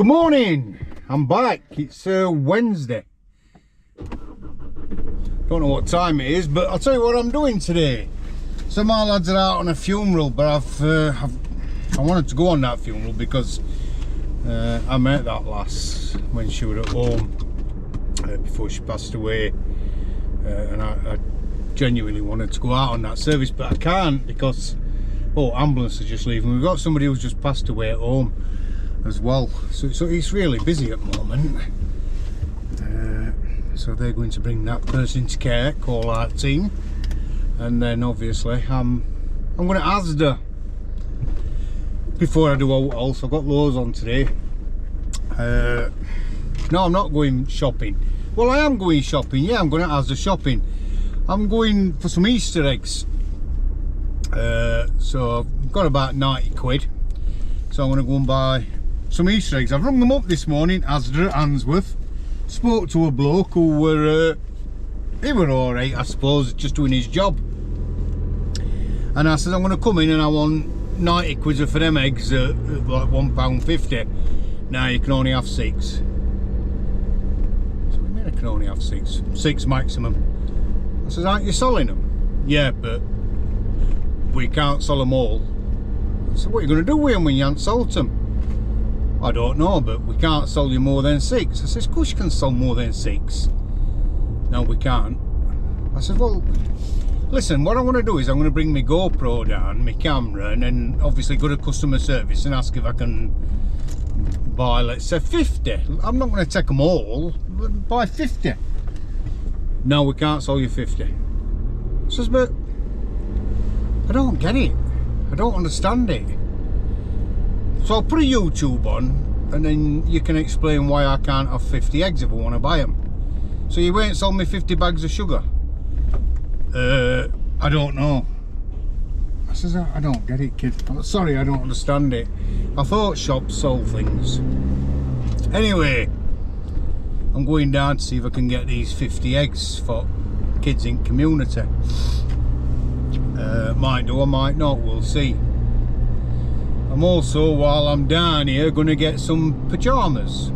Good morning, I'm back. It's Wednesday. Don't know what time it is, but I'll tell you what I'm doing today. Some of my lads are out on a funeral, but I wanted to go on that funeral because I met that lass when she was at home before she passed away, and I genuinely wanted to go out on that service, but I can't because ambulance are just leaving. We've got somebody who's just passed away at home as well, so it's really busy at the moment. So they're going to bring that person to care, call our team, and then obviously I'm going to Asda before I do all else. I've got loads on today. No, I'm not going shopping. Well, I am going shopping. Yeah, I'm going to Asda shopping. I'm going for some Easter eggs. So I've got about 90 quid. So I'm going to go and buy some Easter eggs. I've rung them up this morning, Asda at Handsworth. Spoke to a bloke who were, he were alright, I suppose, just doing his job. And I said, I'm going to come in and I want 90 quid for them eggs at like £1.50. Now you can only have 6. So what do you mean I can only have 6? 6 maximum. I said, aren't you selling them? Yeah, but we can't sell them all. So what are you going to do with them when you haven't sold them? I don't know, but we can't sell you more than 6. I said, of course you can sell more than 6. No, we can't. I said, well, listen, what I want to do is I'm going to bring my GoPro down, my camera, and then obviously go to customer service and ask if I can buy, let's say, 50. I'm not going to take them all, but buy 50. No, we can't sell you 50. I says, but I don't get it. I don't understand it. So I'll put a YouTube on and then you can explain why I can't have 50 eggs if I want to buy them. So you won't sell me 50 bags of sugar? I don't know. I says, I don't get it, kid. I'm sorry, I don't understand it. I thought shops sold things. Anyway, I'm going down to see if I can get these 50 eggs for kids in community. Might do, I might not, we'll see. I'm also, while I'm down here, going to get some pyjamas.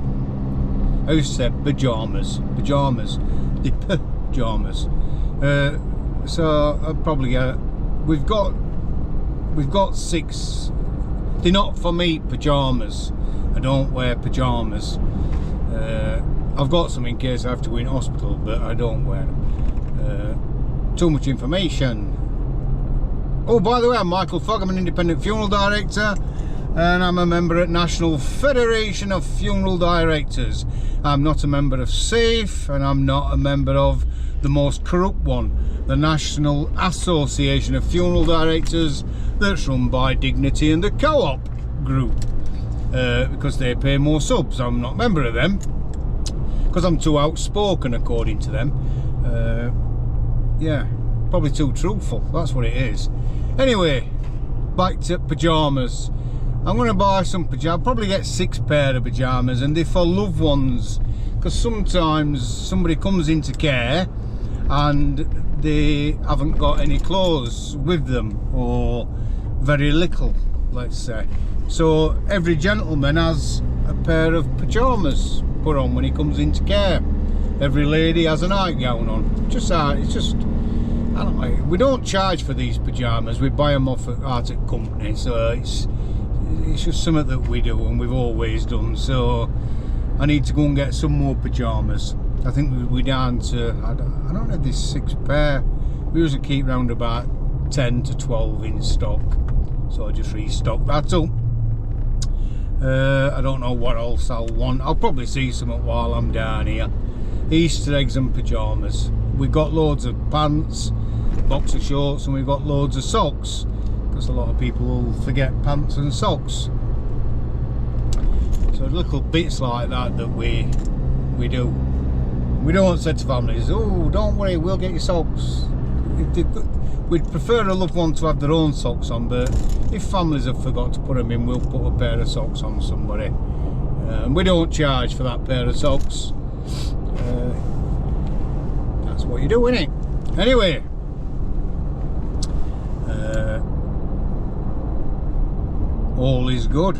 I used to say pyjamas. Pyjamas. The pyjamas. So I'll probably get. We've got 6. They're not for me pyjamas. I don't wear pyjamas. I've got some in case I have to go in hospital, but I don't wear them. Too much information. Oh, by the way, I'm Michael Fogg. I'm an independent funeral director and I'm a member at National Federation of Funeral Directors. I'm not a member of SAFE and I'm not a member of the most corrupt one, the National Association of Funeral Directors, that's run by Dignity and the Co-op Group, because they pay more subs. I'm not a member of them because I'm too outspoken, according to them. Yeah, probably too truthful, that's what it is. Anyway, back to pyjamas. I'm going to buy some pyjamas. I'll probably get 6 pair of pyjamas, and they're for loved ones, because sometimes somebody comes into care and they haven't got any clothes with them, or very little, let's say. So every gentleman has a pair of pyjamas put on when he comes into care. Every lady has a nightgown on. It's just I don't know, we don't charge for these pyjamas, we buy them off at Arctic Company, so it's just something that we do and we've always done. So I need to go and get some more pyjamas. I think we're down to, I don't have this 6 pair. We usually keep round about 10 to 12 in stock, so I just restock that up. I don't know what else I'll want. I'll probably see something while I'm down here. Easter eggs and pyjamas. We've got loads of pants, boxer shorts, and we've got loads of socks, because a lot of people will forget pants and socks. So little bits like that we do. We don't say to families, oh, don't worry, we'll get your socks. We'd prefer a loved one to have their own socks on, but if families have forgot to put them in, we'll put a pair of socks on somebody. And we don't charge for that pair of socks. That's what you do, innit? Anyway, all is good.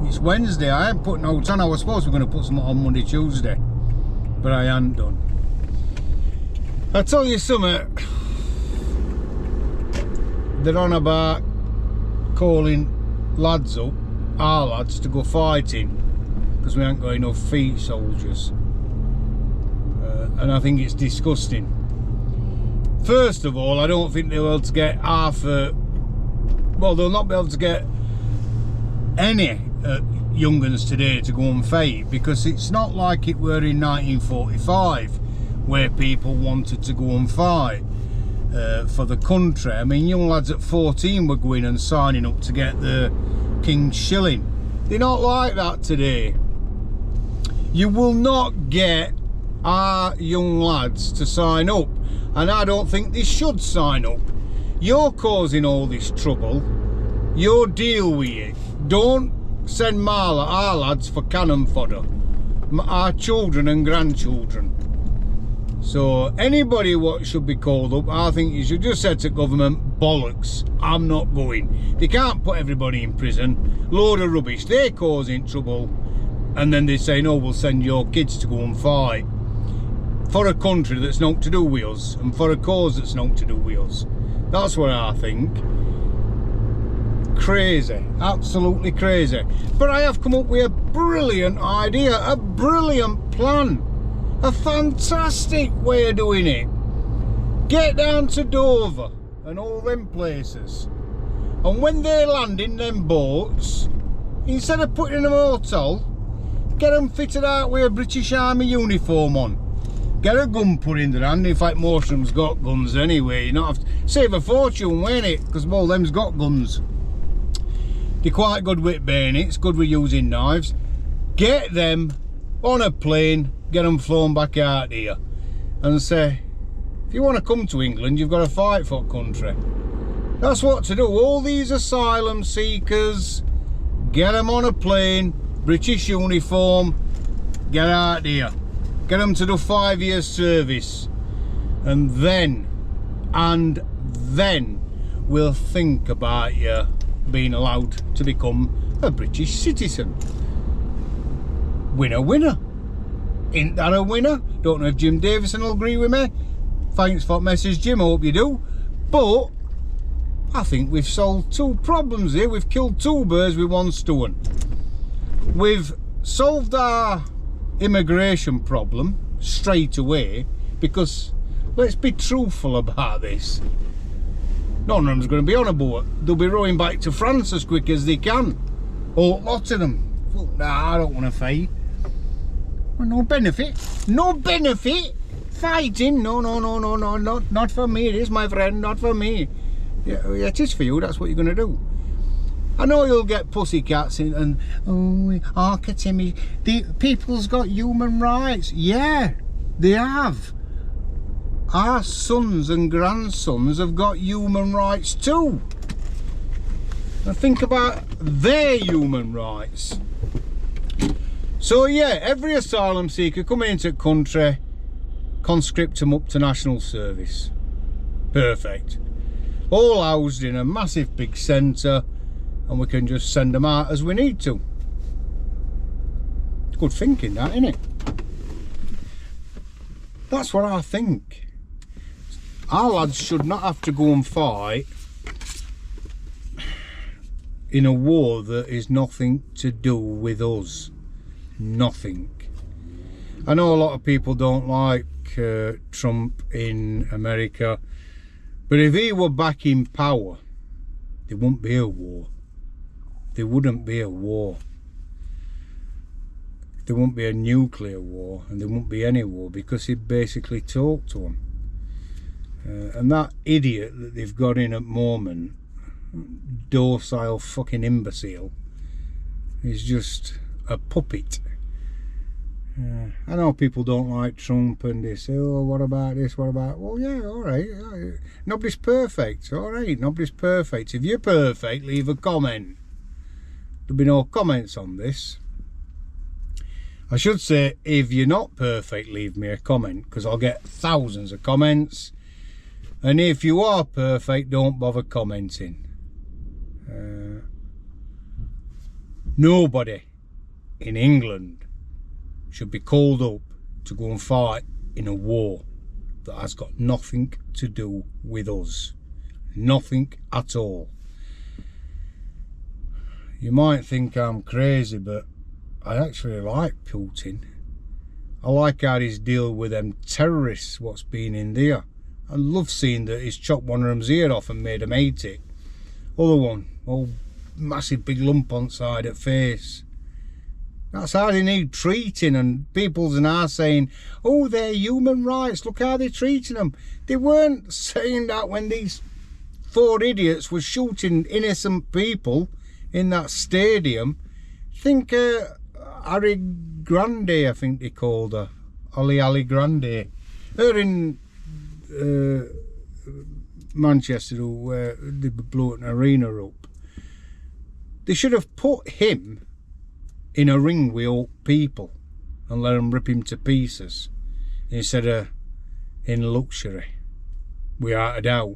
It's Wednesday. I ain't putting out on. I was supposed to be going to put some on Monday, Tuesday, but I ain't done. I tell you something. They're on about calling lads up, our lads, to go fighting because we ain't got enough feet soldiers, and I think it's disgusting. First of all, I don't think they'll be able to get half a, well, they'll not be able to get any young uns today to go and fight, because it's not like it were in 1945 where people wanted to go and fight for the country. I mean, young lads at 14 were going and signing up to get the King's Shilling. They're not like that today. You will not get our young lads to sign up, and I don't think they should sign up. You're causing all this trouble. You deal with it. Don't send our lads for cannon fodder, our children and grandchildren. So anybody what should be called up, I think you should just say to government, bollocks, I'm not going. They can't put everybody in prison. Load of rubbish. They're causing trouble, and then they say, no, we'll send your kids to go and fight for a country that's not to do with us, and for a cause that's not to do with us. That's what I think. Crazy, absolutely crazy. But I have come up with a brilliant idea, a brilliant plan, a fantastic way of doing it. Get down to Dover and all them places, and when they land in them boats, instead of putting them in a hotel, get them fitted out with a British Army uniform on. Get a gun put in their hand. In fact, most of them's got guns anyway. You don't have to save a fortune, won't it? Because all them's got guns. They're quite good with bayonets, good with using knives. Get them on a plane, get them flown back out here, and say, if you want to come to England, you've got to fight for country. That's what to do. All these asylum seekers, get them on a plane, British uniform, get out here. Get them to do 5 years service, and then we'll think about you being allowed to become a British citizen. Winner, winner. Ain't that a winner? Don't know if Jim Davison will agree with me. Thanks for the message, Jim. I hope you do. But I think we've solved two problems here. We've killed two birds with one stone. We've solved our immigration problem straight away, because let's be truthful about this. None of them's going to be on a boat. They'll be rowing back to France as quick as they can. Or lots of them. Nah, I don't want to fight. Well, no benefit. No benefit. Fighting. No, not for me. It is, my friend. Not for me. Yeah, it is for you. That's what you're going to do. I know you'll get pussycats and oh, Timmy, the people's got human rights. Yeah, they have. Our sons and grandsons have got human rights too. And think about their human rights. So yeah, every asylum seeker coming into the country, conscript them up to national service. Perfect. All housed in a massive big centre, and we can just send them out as we need to. Good thinking, that, isn't it? That's what I think. Our lads should not have to go and fight in a war that is nothing to do with us. Nothing. I know a lot of people don't like Trump in America, but if he were back in power, there wouldn't be a war. There wouldn't be a war. There wouldn't be a nuclear war, and there wouldn't be any war, because he'd basically talk to them. And that idiot that they've got in at the moment, docile fucking imbecile, is just a puppet. I know people don't like Trump, and they say, oh, what about this, what about, well, yeah, all right, nobody's perfect, all right, nobody's perfect. If you're perfect, leave a comment. There'll be no comments on this. I should say, if you're not perfect, leave me a comment, because I'll get thousands of comments. And if you are perfect, don't bother commenting. Nobody in England should be called up to go and fight in a war that has got nothing to do with us. Nothing at all. You might think I'm crazy, but I actually like Putin. I like how he's deal with them terrorists what's been in there. I love seeing that he's chopped one of them's ear off and made them eat it. Other one, oh, massive big lump on side at face. That's how they need treating, and people's now saying, oh, they're human rights, look how they're treating them. They weren't saying that when these 4 idiots were shooting innocent people in that stadium. Think Harry Grande, I think they called her. Ali Grande. Her in Manchester, where they blew an arena up. They should have put him in a ring with all people and let him rip him to pieces instead of in luxury, without a doubt.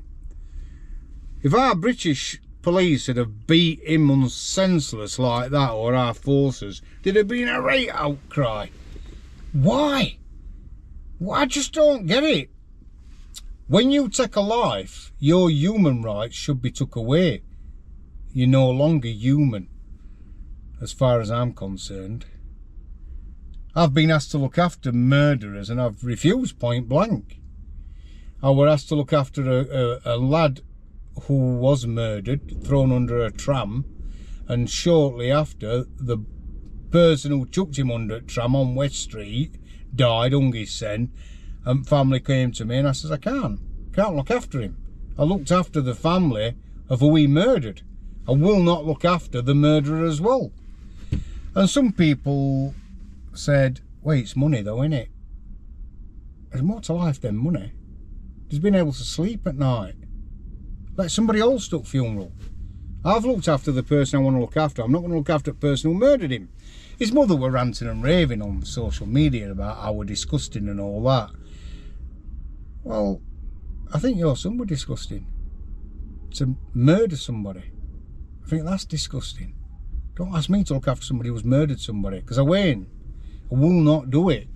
If our British police had have beat him senseless like that, or our forces, there'd have been a right outcry. Why? Well, I just don't get it. When you take a life, your human rights should be took away. You're no longer human, as far as I'm concerned. I've been asked to look after murderers and I've refused point blank. I was asked to look after a lad who was murdered, thrown under a tram, and shortly after, the person who chucked him under a tram on West Street died, hung his son, and family came to me and I says, I can't look after him. I looked after the family of who he murdered. I will not look after the murderer as well. And some people said, well, it's money though, innit? There's more to life than money. There's being able to sleep at night. Let somebody else do funeral. I've looked after the person I want to look after. I'm not going to look after the person who murdered him. His mother were ranting and raving on social media about how we're disgusting and all that. Well, I think your son were disgusting. To murder somebody, I think that's disgusting. Don't ask me to look after somebody who's murdered somebody, because I won't. I will not do it.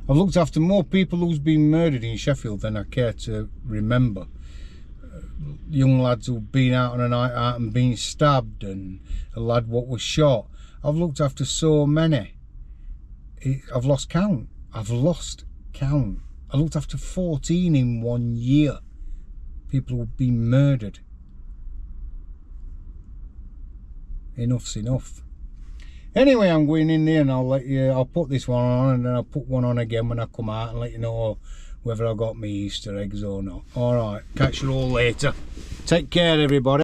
I've looked after more people who's been murdered in Sheffield than I care to remember. Young lads who've been out on a night out and been stabbed, and a lad what was shot. I've looked after so many. I've lost count. I've lost count. I looked after 14 in 1 year. People who've been murdered. Enough's enough. Anyway, I'm going in there and I'll put this one on, and then I'll put one on again when I come out and let you know whether I got me Easter eggs or not. Alright, catch you all later. Take care, everybody.